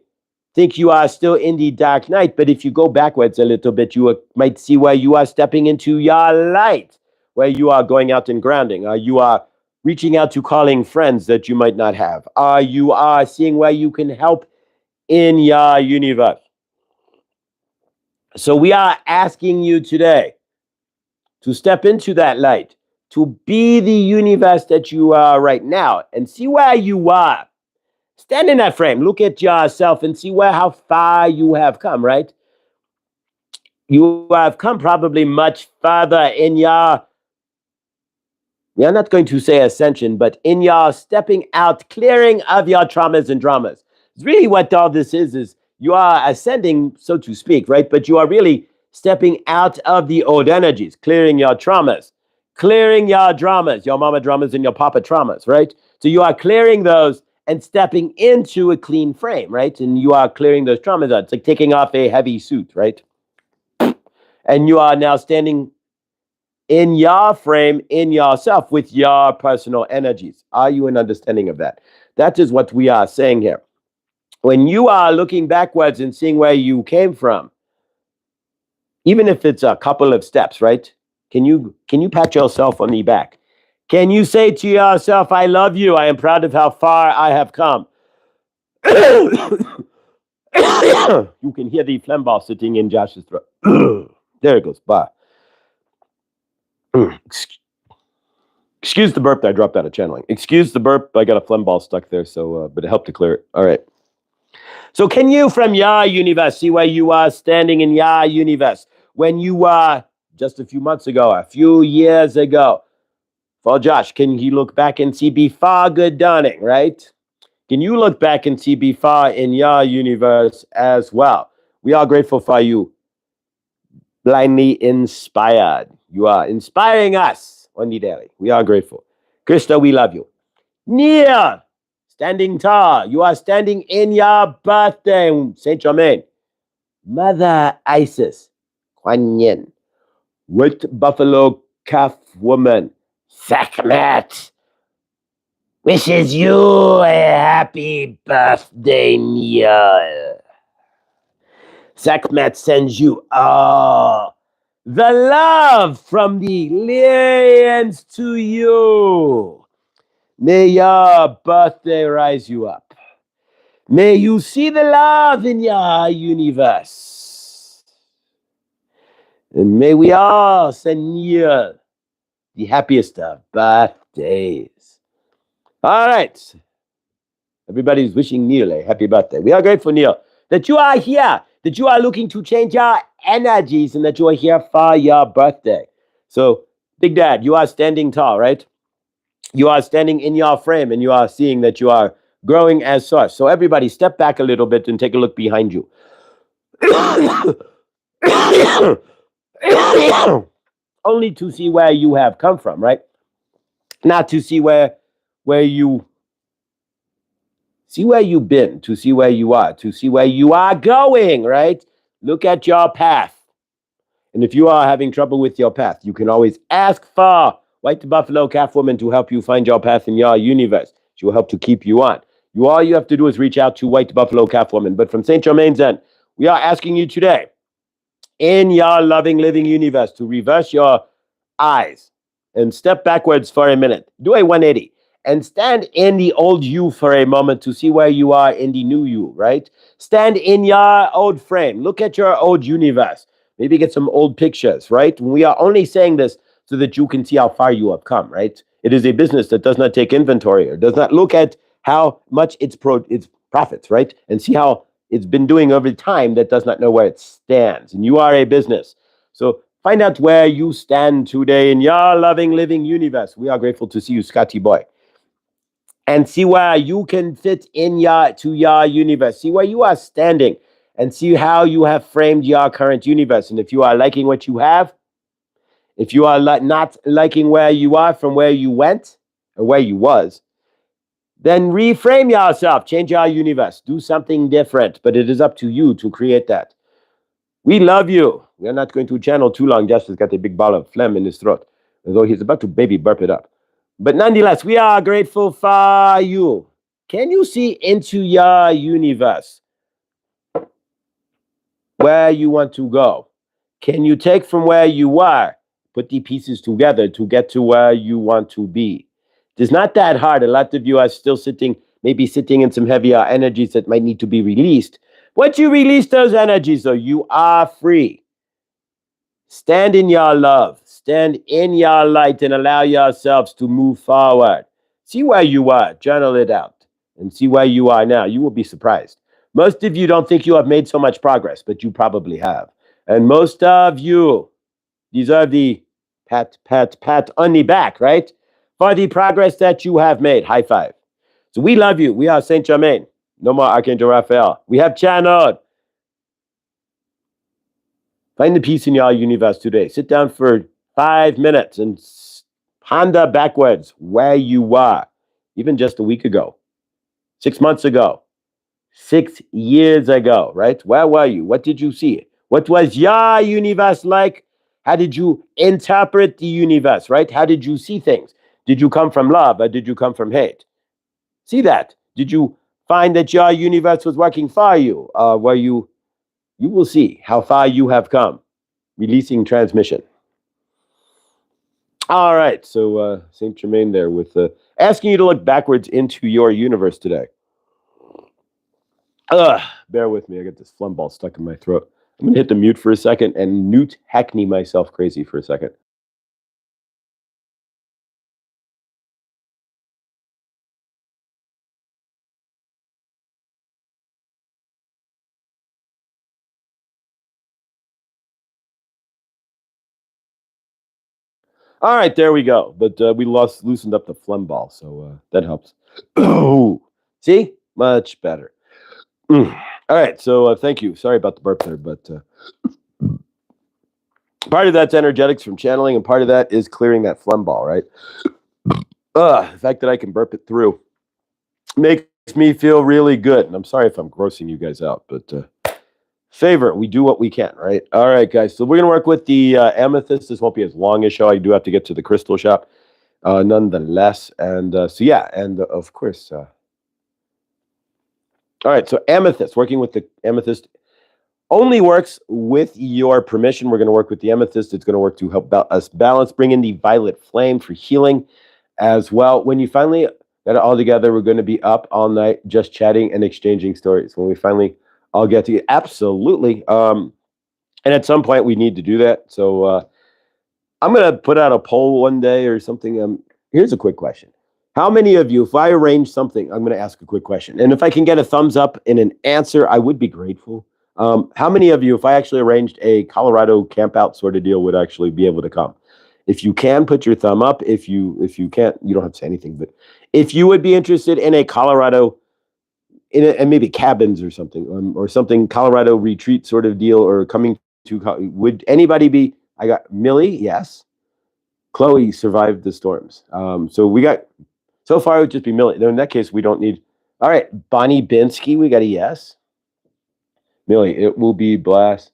think you are still in the dark night, but if you go backwards a little bit, you might see where you are stepping into your light, where you are going out and grounding, or you are reaching out to calling friends that you might not have, or you are seeing where you can help in your universe. So we are asking you today to step into that light, to be the universe that you are right now, and see where you are. Stand in that frame, look at yourself and see how far you have come, right? You have come probably much further in your, we are not going to say ascension, but in your stepping out, clearing of your traumas and dramas. It's really what all this is you are ascending, so to speak, right? But you are really stepping out of the old energies, clearing your traumas, clearing your dramas, your mama dramas and your papa traumas, right? So you are clearing those and stepping into a clean frame, right? And you are clearing those traumas out. It's like taking off a heavy suit, right? And you are now standing in your frame, in yourself, with your personal energies. Are you in understanding of that? That is what we are saying here. When you are looking backwards and seeing where you came from, even if it's a couple of steps, right? Can you pat yourself on the back? Can you say to yourself, I love you. I am proud of how far I have come. You can hear the phlegm ball sitting in Josh's throat. There it goes. Bye. Excuse the burp that I dropped out of channeling. Excuse the burp. I got a phlegm ball stuck there, so but it helped to clear it. All right. So can you, from your universe, see where you are standing in your universe? When you were just a few months ago, a few years ago. For Josh, can he look back and see before good dawning, right? Can you look back and see before in your universe as well? We are grateful for you. Blindly inspired. You are inspiring us on the daily. We are grateful. Krista, we love you. Near, standing tall. You are standing in your birthday, Saint Germain. Mother Isis, Kuan Yin. With Buffalo Calf Woman, Sekhmet. Wishes you a happy birthday, Nia. Sekhmet sends you all The love from the lions to you. May your birthday rise you up. May you see the love in your universe. And may we all send Neil the happiest of birthdays. All right. Everybody's wishing Neil a happy birthday. We are grateful, Neil, that you are here, that you are looking to change your energies, and that you are here for your birthday. So, Big Dad, you are standing tall, right? You are standing in your frame, and you are seeing that you are growing as such. So, everybody, step back a little bit and take a look behind you. Only to see where you have come from, right? Not to see where you see where you've been, to see where you are, to see where you are going, right? Look at your path. And if you are having trouble with your path, you can always ask for White Buffalo Calf Woman to help you find your path in your universe. She will help to keep you on. All you have to do is reach out to White Buffalo Calf Woman. But from St. Germain's End, we are asking you today, in your loving, living universe, to reverse your eyes and step backwards for a minute. Do a 180 and stand in the old you for a moment to see where you are in the new you, right? Stand in your old frame. Look at your old universe. Maybe get some old pictures, right? We are only saying this so that you can see how far you have come, right? It is a business that does not take inventory or does not look at how much its profits, right? And see how it's been doing over time that does not know where it stands. And you are a business. So find out where you stand today in your loving, living universe. We are grateful to see you, Scotty boy. And see where you can fit in your universe. See where you are standing and see how you have framed your current universe. And if you are liking what you have, if you are not liking where you are from where you went or where you was, then reframe yourself, change your universe, do something different. But it is up to you to create that. We love you. We are not going to channel too long. Josh has got a big ball of phlegm in his throat, as though he's about to baby burp it up. But nonetheless, we are grateful for you. Can you see into your universe where you want to go? Can you take from where you are, put the pieces together to get to where you want to be? It's not that hard. A lot of you are still maybe sitting in some heavier energies that might need to be released. Once you release those energies, though, you are free. Stand in your love, stand in your light, and allow yourselves to move forward. See where you are, journal it out, and see where you are now. You will be surprised. Most of you don't think you have made so much progress, but you probably have. And most of you deserve the pat on the back, right? For the progress that you have made. High five. So we love you. We are St. Germain. No more Archangel Raphael. We have channeled. Find the peace in your universe today. Sit down for 5 minutes and ponder backwards where you are, even just a week ago, 6 months ago, 6 years ago, right? Where were you? What did you see? What was your universe like? How did you interpret the universe, right? How did you see things? Did you come from love or did you come from hate? See that. Did you find that your universe was working for you? You will see how far you have come. Releasing transmission. All right, so St. Germain there with asking you to look backwards into your universe today. Bear with me, I got this phlegm ball stuck in my throat. I'm going to hit the mute for a second and Newt Hackney myself crazy for a second. All right, there we go. But we loosened up the phlegm ball, so that helps. Oh, see? Much better. All right, so thank you. Sorry about the burp there, but part of that's energetics from channeling, and part of that is clearing that phlegm ball, right? The fact that I can burp it through makes me feel really good. And I'm sorry if I'm grossing you guys out, but favor, we do what we can, right? All right, guys. So we're going to work with the amethyst. This won't be as long a show. I do have to get to the crystal shop nonetheless. And so, yeah, and of course. All right, so amethyst, working with the amethyst. only works with your permission. We're going to work with the amethyst. It's going to work to help us balance, bring in the violet flame for healing as well. When you finally get it all together, we're going to be up all night just chatting and exchanging stories. When we finally all get to absolutely. And at some point, we need to do that. So I'm going to put out a poll one day or something. Here's a quick question. How many of you, if I arrange something, I'm going to ask a quick question. And if I can get a thumbs up in an answer, I would be grateful. How many of you, if I actually arranged a Colorado campout sort of deal, would actually be able to come? If you can, put your thumb up. If you can't, you don't have to say anything. But if you would be interested in a Colorado, and maybe cabins or something Colorado retreat sort of deal, or coming to, would anybody be? I got Millie, yes. Chloe survived the storms. So we got, so far it would just be Millie. In that case, we don't need. All right, Bonnie Binsky, we got a yes. Millie, it will be blast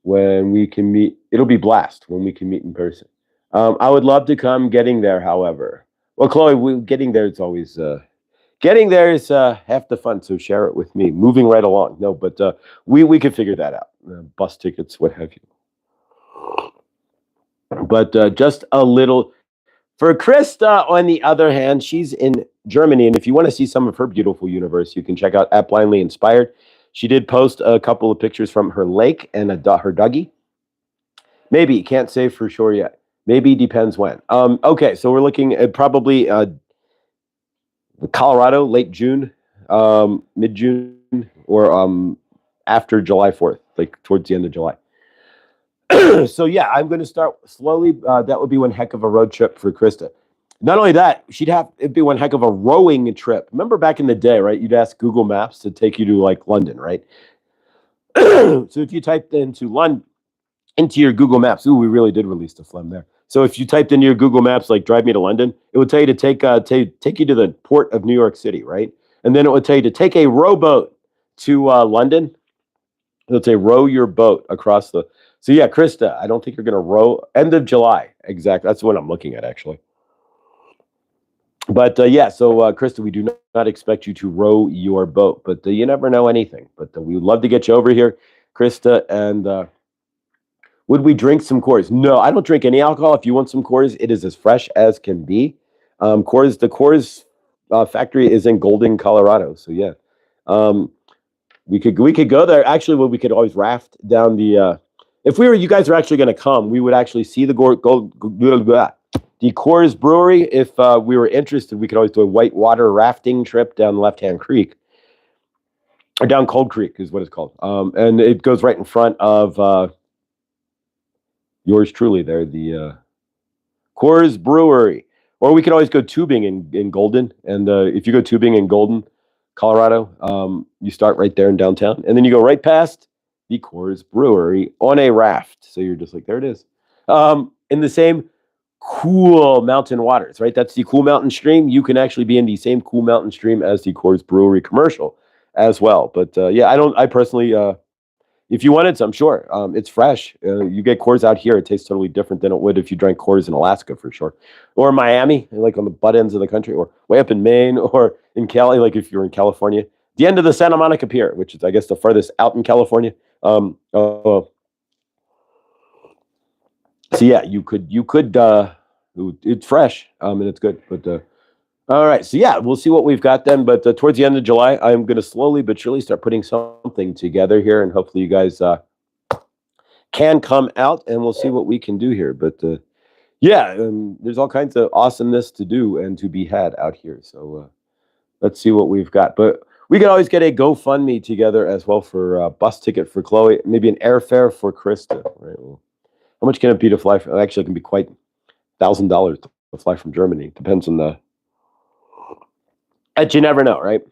when we can meet. It'll be blast when we can meet in person. I would love to come. Getting there, however. Well, Chloe, getting there is always getting there is half the fun. So share it with me. Moving right along. No, but we could figure that out. Bus tickets, what have you. But just a little. For Krista, on the other hand, she's in Germany. And if you want to see some of her beautiful universe, you can check out at Blindly Inspired. She did post a couple of pictures from her lake and her Dougie. Maybe, can't say for sure yet. Maybe, depends when. Okay, so we're looking at probably Colorado, late June, mid-June, or after July 4th, like towards the end of July. So yeah, I'm going to start slowly. That would be one heck of a road trip for Krista. Not only that, it'd be one heck of a rowing trip. Remember back in the day, right? You'd ask Google Maps to take you to like London, right? So if you typed into your Google Maps, we really did release the phlegm there. So if you typed into your Google Maps, like drive me to London, it would tell you to take you to the port of New York City, right? And then it would tell you to take a rowboat to London. It'll say row your boat across the. So yeah, Krista, I don't think you're going to row. End of July, exactly. That's what I'm looking at, actually. But yeah, so Krista, we do not expect you to row your boat, but you never know anything. But we would love to get you over here, Krista. And would we drink some Coors? No, I don't drink any alcohol. If you want some Coors, it is as fresh as can be. The Coors factory is in Golden, Colorado. So yeah, we could go there. Actually, we could always raft down the. If you guys are actually going to come, we would actually see the Coors Brewery. If we were interested, we could always do a whitewater rafting trip down Left Hand Creek, or down Cold Creek is what it's called. And it goes right in front of yours truly there, the Coors Brewery. Or we could always go tubing in Golden. And if you go tubing in Golden, Colorado, you start right there in downtown. And then you go right past the Coors Brewery on a raft. So you're just like, there it is. In the same cool mountain waters, right? That's the Cool Mountain Stream. You can actually be in the same Cool Mountain Stream as the Coors Brewery commercial as well. But yeah, I personally, if you wanted some, sure. It's fresh. You get Coors out here. It tastes totally different than it would if you drank Coors in Alaska, for sure. Or Miami, like on the butt ends of the country, or way up in Maine, or in Cali, like if you're in California. The end of the Santa Monica Pier, which is, I guess, the farthest out in California. So yeah, you could it's fresh, and it's good. But all right, so yeah, we'll see what we've got then. But towards the end of July, I'm going to slowly but surely start putting something together here, and hopefully you guys can come out, and we'll see what we can do here. But yeah, there's all kinds of awesomeness to do and to be had out here. So let's see what we've got. But we can always get a GoFundMe together as well for a bus ticket for Chloe, maybe an airfare for Krista. Right? Well, how much can it be to fly? Actually, it can be quite $1,000 to fly from Germany. Depends on the. But you never know, right?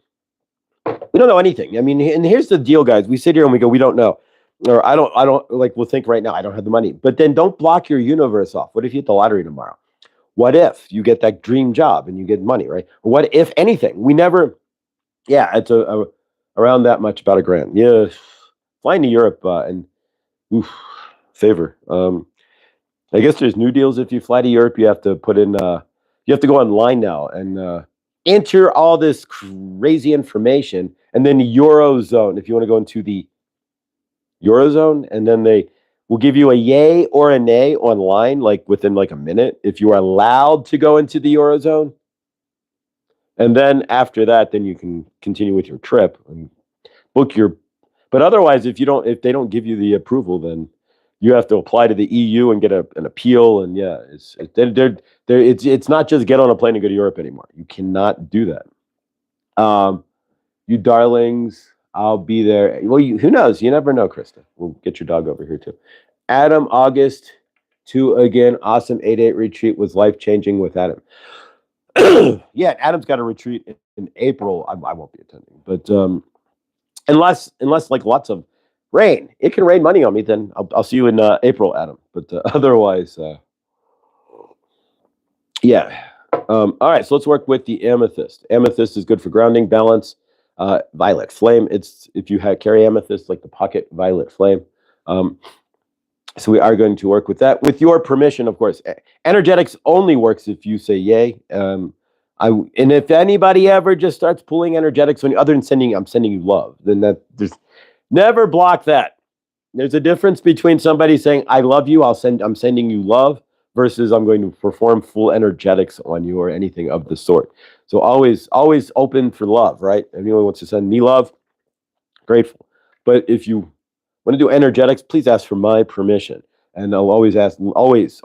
We don't know anything. I mean, and here's the deal, guys. We sit here and we go, we don't know. Or I don't like, we'll think right now, I don't have the money. But then don't block your universe off. What if you hit the lottery tomorrow? What if you get that dream job and you get money, right? What if anything? We never, yeah, it's around that much, about $1,000. Yeah, flying to Europe and favor. I guess there's new deals. If you fly to Europe, you have to put in, you have to go online now and enter all this crazy information, and then the Eurozone. If you want to go into the Eurozone, and then they will give you a yay or a nay online, like within like a minute, if you are allowed to go into the Eurozone. And then after that, then you can continue with your trip and book your. But otherwise, if they don't give you the approval, then you have to apply to the EU and get an appeal. And yeah, it's not just get on a plane and go to Europe anymore. You cannot do that. You darlings, I'll be there. Well, who knows? You never know, Krista. We'll get your dog over here too. Adam, August 2 again. Awesome 8-8 retreat was life changing with Adam. Yeah, Adam's got a retreat in April. I won't be attending, but unless like lots of rain, it can rain money on me. Then I'll see you in April, Adam. But otherwise, yeah. All right, so let's work with the amethyst. Amethyst is good for grounding, balance. Violet flame. It's if you carry amethyst, like the pocket violet flame. So we are going to work with that. With your permission, of course. Energetics only works if you say yay. And if anybody ever just starts pulling energetics on you, other than I'm sending you love, then there's never block that. There's a difference between somebody saying I love you, I'm sending you love, versus I'm going to perform full energetics on you or anything of the sort. So always open for love, right? Anyone wants to send me love, grateful. But if you want to do energetics, please ask for my permission. And I'll always ask, always.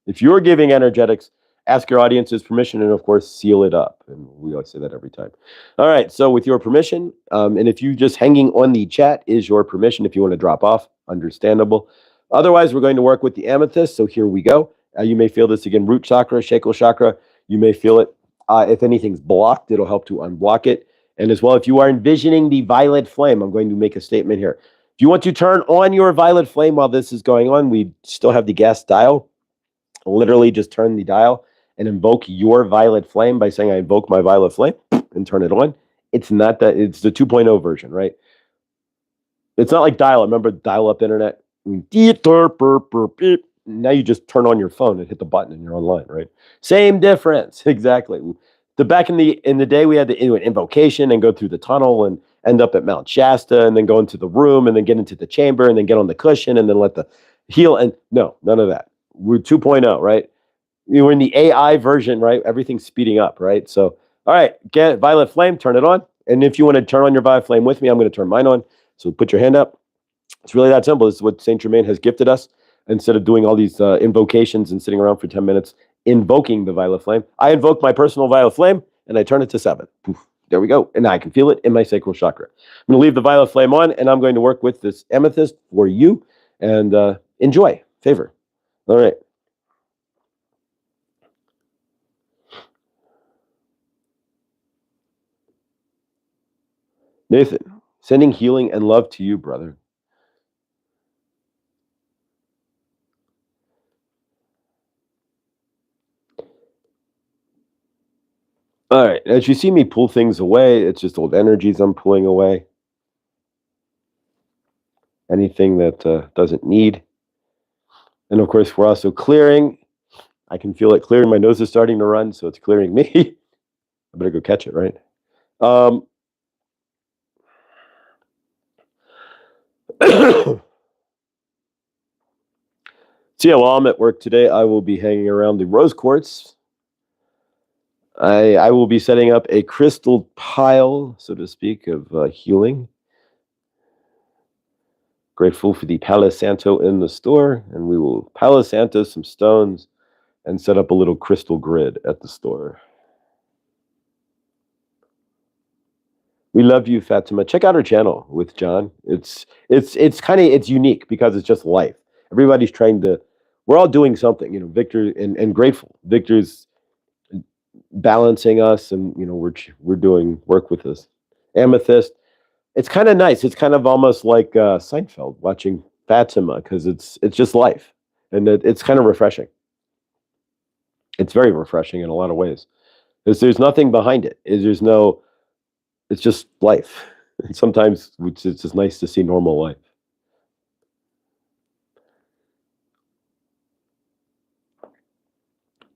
If you're giving energetics, ask your audience's permission and, of course, seal it up. And we always say that every time. All right, so with your permission, and if you just hanging on the chat is your permission, if you want to drop off, understandable. Otherwise, we're going to work with the amethyst, so here we go. You may feel this again, root chakra, sacral chakra. You may feel it. If anything's blocked, it'll help to unblock it. And as well, if you are envisioning the violet flame, I'm going to make a statement here. If you want to turn on your violet flame while this is going on, we still have the gas dial. Literally just turn the dial and invoke your violet flame by saying, I invoke my violet flame, and turn it on. It's not that, it's the 2.0 version, right? It's not like dial. Remember dial-up internet? Now you just turn on your phone and hit the button and you're online, right? Same difference, exactly. Back in the day, we had to do an invocation and go through the tunnel and end up at Mount Shasta and then go into the room and then get into the chamber and then get on the cushion and then let the heal. And no, none of that. We're 2.0, right? We're in the AI version, right? Everything's speeding up, right? So, all right, get violet flame, turn it on. And if you want to turn on your violet flame with me, I'm going to turn mine on. So put your hand up. It's really that simple. This is what Saint Germain has gifted us. Instead of doing all these invocations and sitting around for 10 minutes, invoking the violet flame. I invoke my personal violet flame and I turn it to 7. Poof, there we go. And I can feel it in my sacral chakra. I'm going to leave the violet flame on and I'm going to work with this amethyst for you and enjoy. Favor. All right. Nathan, sending healing and love to you, brother. All right. As you see me pull things away, it's just old energies I'm pulling away. Anything that doesn't need. And of course, we're also clearing. I can feel it clearing. My nose is starting to run, so it's clearing me. I better go catch it, right? So yeah, while I'm at work today, I will be hanging around the rose quartz. I will be setting up a crystal pile, so to speak, of healing. Grateful for the Palo Santo in the store, and we will Palo Santo some stones and set up a little crystal grid at the store. We love you, Fatima. Check out our channel with John. It's unique because it's just life. Everybody's we're all doing something, Victor and grateful. Victor's balancing us and we're doing work with this amethyst. It's kind of nice. It's kind of almost like Seinfeld watching Fatima because it's just life, and it's kind of refreshing. It's very refreshing in a lot of ways because there's nothing behind it. It's just life. And sometimes it's just nice to see normal life.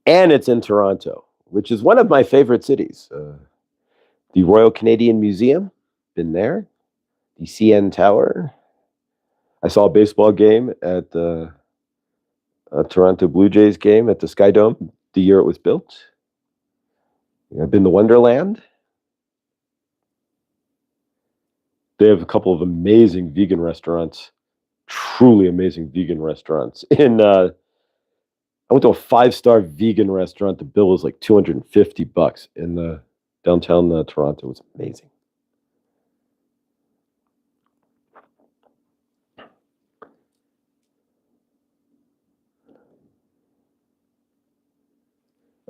And it's in Toronto, which is one of my favorite cities. The Royal Canadian Museum, been there. The CN Tower, I saw a baseball game at the Toronto Blue Jays game at the Sky Dome the year it was built. I've been to Wonderland. They have a couple of amazing vegan restaurants, truly amazing vegan restaurants. I went to a 5-star vegan restaurant. The bill was like $250 in the downtown Toronto. It was amazing.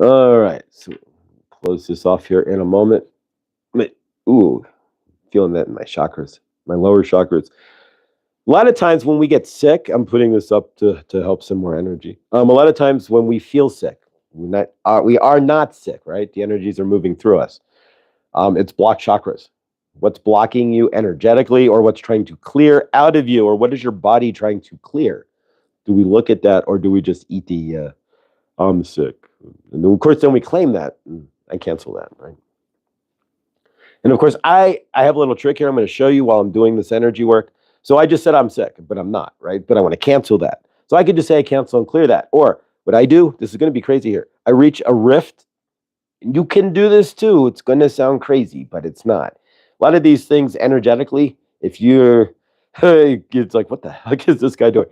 All right, so close this off here in a moment. Ooh, feeling that in my chakras, my lower chakras. A lot of times when we get sick, I'm putting this up to help some more energy. A lot of times when we feel sick, we are not sick, right? The energies are moving through us. It's blocked chakras. What's blocking you energetically, or what's trying to clear out of you, or what is your body trying to clear? Do we look at that, or do we just eat the I'm sick? And of course, then we claim that. I cancel that, right? And of course, I have a little trick here I'm going to show you while I'm doing this energy work. So I just said I'm sick, but I'm not, right? But I want to cancel that. So I could just say I cancel and clear that. Or what I do, this is going to be crazy here. I reach a rift. You can do this too. It's going to sound crazy, but it's not. A lot of these things energetically, if you're, it's like, what the heck is this guy doing?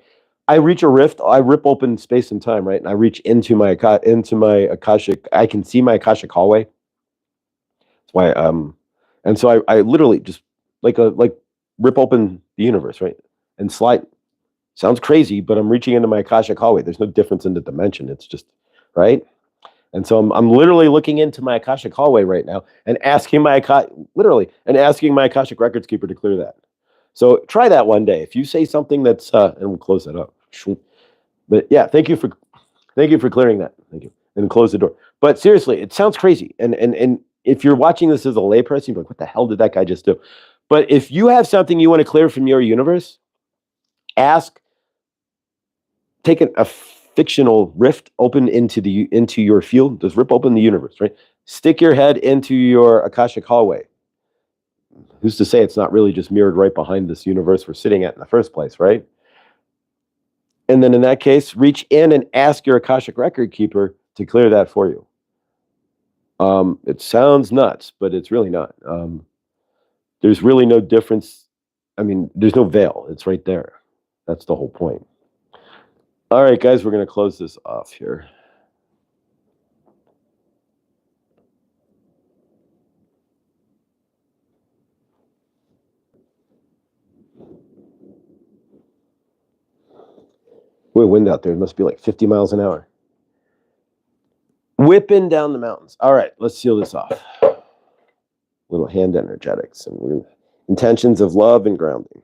I reach a rift. I rip open space and time, right? And I reach into my Akashic. I can see my Akashic hallway. That's why and so I literally just like rip open the universe, right? And slide. Sounds crazy, but I'm reaching into my Akashic hallway. There's no difference in the dimension. It's just right. And so I'm literally looking into my Akashic hallway right now and asking my Akashic records keeper to clear that. So try that one day. If you say something that's and we'll close that up. But yeah, thank you for clearing that. Thank you. And close the door. But seriously, it sounds crazy. And if you're watching this as a layperson, you're like, what the hell did that guy just do? But if you have something you want to clear from your universe, take a fictional rift open into your field. Just rip open the universe, right? Stick your head into your Akashic hallway. Who's to say it's not really just mirrored right behind this universe we're sitting at in the first place, right? And then in that case, reach in and ask your Akashic record keeper to clear that for you. It sounds nuts, but it's really not. There's really no difference. I mean, there's no veil. It's right there. That's the whole point. All right, guys, we're going to close this off here. Boy, wind out there. It must be like 50 miles an hour. Whipping down the mountains. All right, let's seal this off. Little hand energetics and intentions of love and grounding.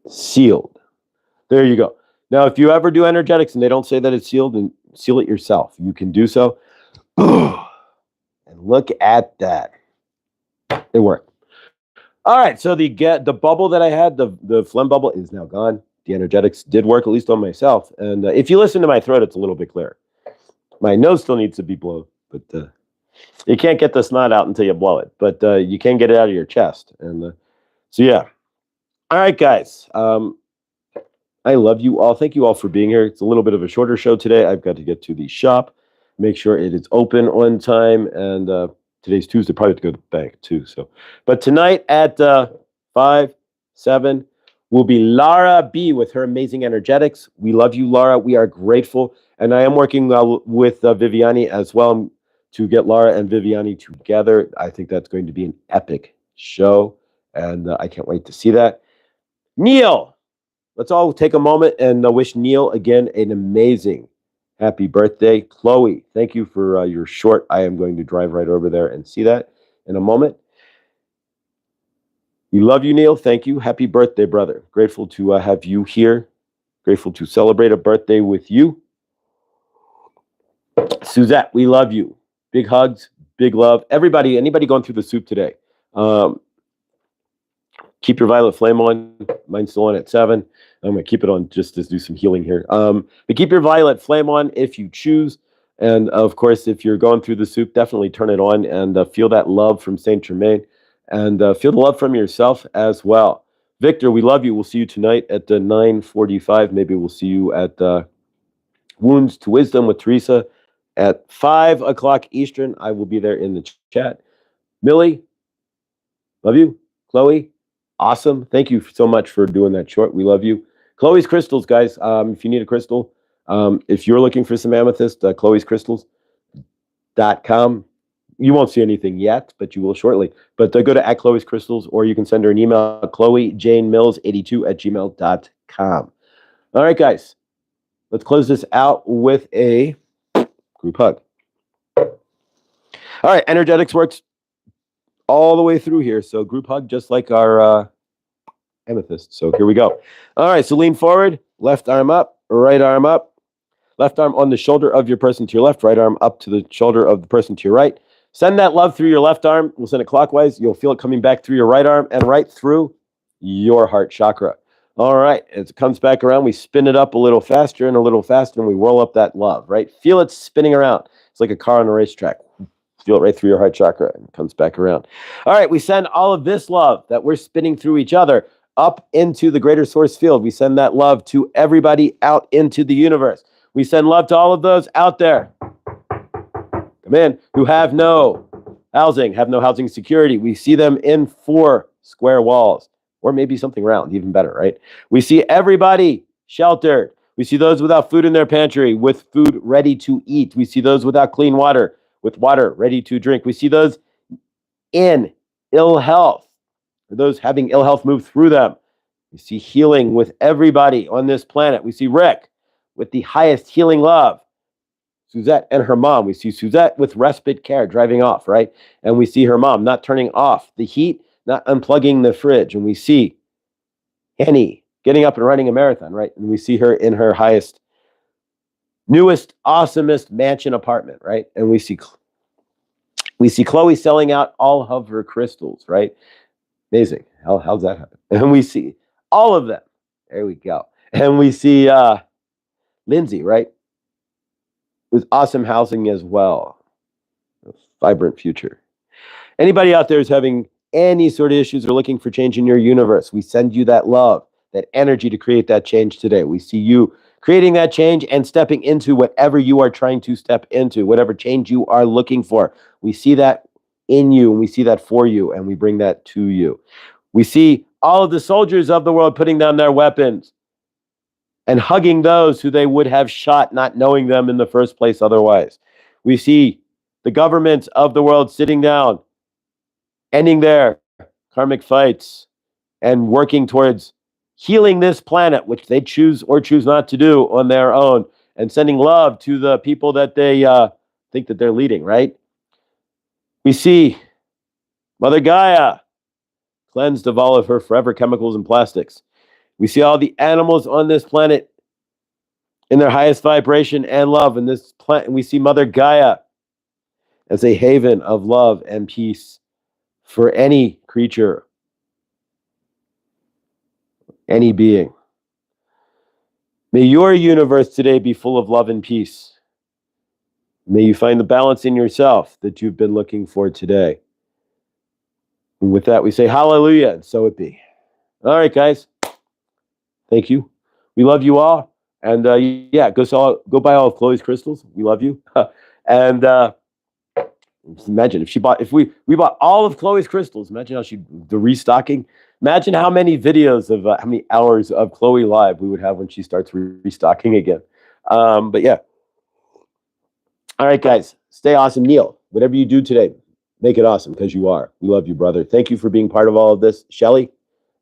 Sealed. There you go. Now, if you ever do energetics and they don't say that it's sealed, then seal it yourself. You can do so. And look at that. It worked. All right, so the bubble that I had, the phlegm bubble, is now gone. The energetics did work, at least on myself. And if you listen to my throat, it's a little bit clearer. My nose still needs to be blown, but you can't get the snot out until you blow it. But you can get it out of your chest. And so, yeah. All right, guys. I love you all. Thank you all for being here. It's a little bit of a shorter show today. I've got to get to the shop, make sure it is open on time. And today's Tuesday, probably have to go to the bank too. So, but tonight at 5, 7, will be Lara B with her amazing energetics. We love you, Lara. We are grateful. And I am working with Viviani as well to get Lara and Viviani together. I think that's going to be an epic show. And I can't wait to see that. Neil, let's all take a moment and wish Neil again an amazing happy birthday. Chloe, thank you for your short. I am going to drive right over there and see that in a moment. We love you, Neil. Thank you. Happy birthday, brother. Grateful to have you here. Grateful to celebrate a birthday with you. Suzette, we love you. Big hugs, big love. Everybody, anybody going through the soup today? Keep your violet flame on. Mine's still on at 7. I'm going to keep it on just to do some healing here. But keep your violet flame on if you choose. And of course, if you're going through the soup, definitely turn it on and feel that love from Saint Germain, and feel the love from yourself as well. Victor, we love you. We'll see you tonight at 9:45. Maybe we'll see you at Wounds to Wisdom with Teresa at 5 o'clock Eastern. I will be there in the chat. Millie, love you. Chloe, awesome. Thank you so much for doing that short. We love you. Chloe's Crystals, guys. If you need a crystal, if you're looking for some amethyst, chloescrystals.com. You won't see anything yet, but you will shortly. But go to @Chloe's Crystals, or you can send her an email, chloejanemills82@gmail.com. All right, guys. Let's close this out with a group hug. All right, energetics works all the way through here. So group hug, just like our amethyst. So here we go. All right, so lean forward, left arm up, right arm up, left arm on the shoulder of your person to your left, right arm up to the shoulder of the person to your right. Send that love through your left arm. We'll send it clockwise. You'll feel it coming back through your right arm and right through your heart chakra. All right, as it comes back around, we spin it up a little faster and a little faster, and we roll up that love, right? Feel it spinning around. It's like a car on a racetrack. Feel it right through your heart chakra, and it comes back around. All right, we send all of this love that we're spinning through each other up into the greater source field. We send that love to everybody out into the universe. We send love to all of those out there, come in, who have no housing security. We see them in 4 square walls. Or maybe something round, even better, right? We see everybody sheltered. We see those without food in their pantry, with food ready to eat. We see those without clean water, with water ready to drink. We see those in ill health, or those having ill health move through them. We see healing with everybody on this planet. We see Rick with the highest healing love. Suzette and her mom. We see Suzette with respite care driving off, right? And we see her mom not turning off the heat, not unplugging the fridge. And we see Henny getting up and running a marathon, right? And we see her in her highest, newest, awesomest mansion apartment, right? And we see Chloe selling out all of her crystals, right? Amazing. How's that happen? And we see all of them. There we go. And we see Lindsay, right? With awesome housing as well. A vibrant future. Anybody out there is having any sort of issues or looking for change in your universe, we send you that love, that energy to create that change today. We see you creating that change and stepping into whatever you are trying to step into, whatever change you are looking for. We see that in you, and we see that for you, and we bring that to you. We see all of the soldiers of the world putting down their weapons and hugging those who they would have shot, not knowing them in the first place otherwise. We see the governments of the world sitting down, ending their karmic fights, and working towards healing this planet, which they choose or choose not to do on their own, and sending love to the people that they think that they're leading, right? We see Mother Gaia cleansed of all of her forever chemicals and plastics. We see all the animals on this planet in their highest vibration and love. And this planet, we see Mother Gaia as a haven of love and peace for any creature, any being. May your universe today be full of love and peace. May you find the balance in yourself that you've been looking for today. And with that, we say hallelujah, and so it be. All right, guys. Thank you. We love you all. And go buy all of Chloe's crystals. We love you. And just imagine if we bought all of Chloe's crystals. Imagine how the restocking. Imagine how many videos of how many hours of Chloe live we would have when she starts restocking again. But yeah. All right, guys, stay awesome. Neil, whatever you do today, make it awesome, because you are. We love you, brother. Thank you for being part of all of this. Shelly,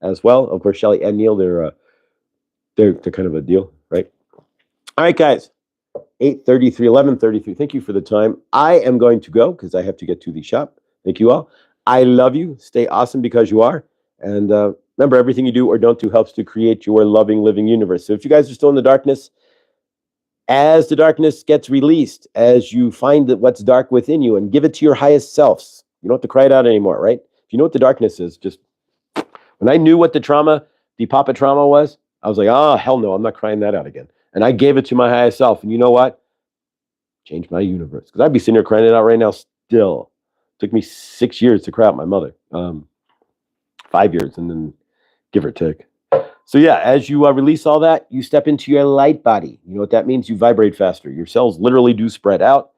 as well. Of course, Shelly and Neil, they're kind of a deal, right? All right, guys. 8:33, 11:33. Thank you for the time. I am going to go because I have to get to the shop. Thank you all. I love you. Stay awesome because you are. And remember, everything you do or don't do helps to create your loving, living universe. So if you guys are still in the darkness, as the darkness gets released, as you find that what's dark within you and give it to your highest selves, you don't have to cry it out anymore, right? If you know what the darkness is, just When I knew what the Papa trauma was, I was like, oh, hell no, I'm not crying that out again. And I gave it to my highest self. And you know what? Changed my universe. Because I'd be sitting here crying it out right now still. It took me 6 years to cry out my mother. 5 years, and then give or take. So yeah, as you release all that, you step into your light body. You know what that means? You vibrate faster. Your cells literally do spread out.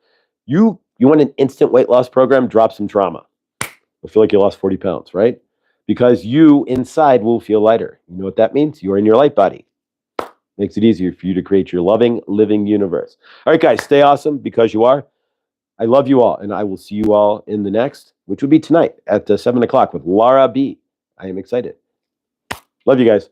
You want an instant weight loss program? Drop some trauma. You'll feel like you lost 40 pounds, right? Because you inside will feel lighter. You know what that means? You're in your light body. Makes it easier for you to create your loving, living universe. All right, guys, stay awesome because you are. I love you all, and I will see you all in the next, which will be tonight at 7 o'clock with Laura B. I am excited. Love you guys.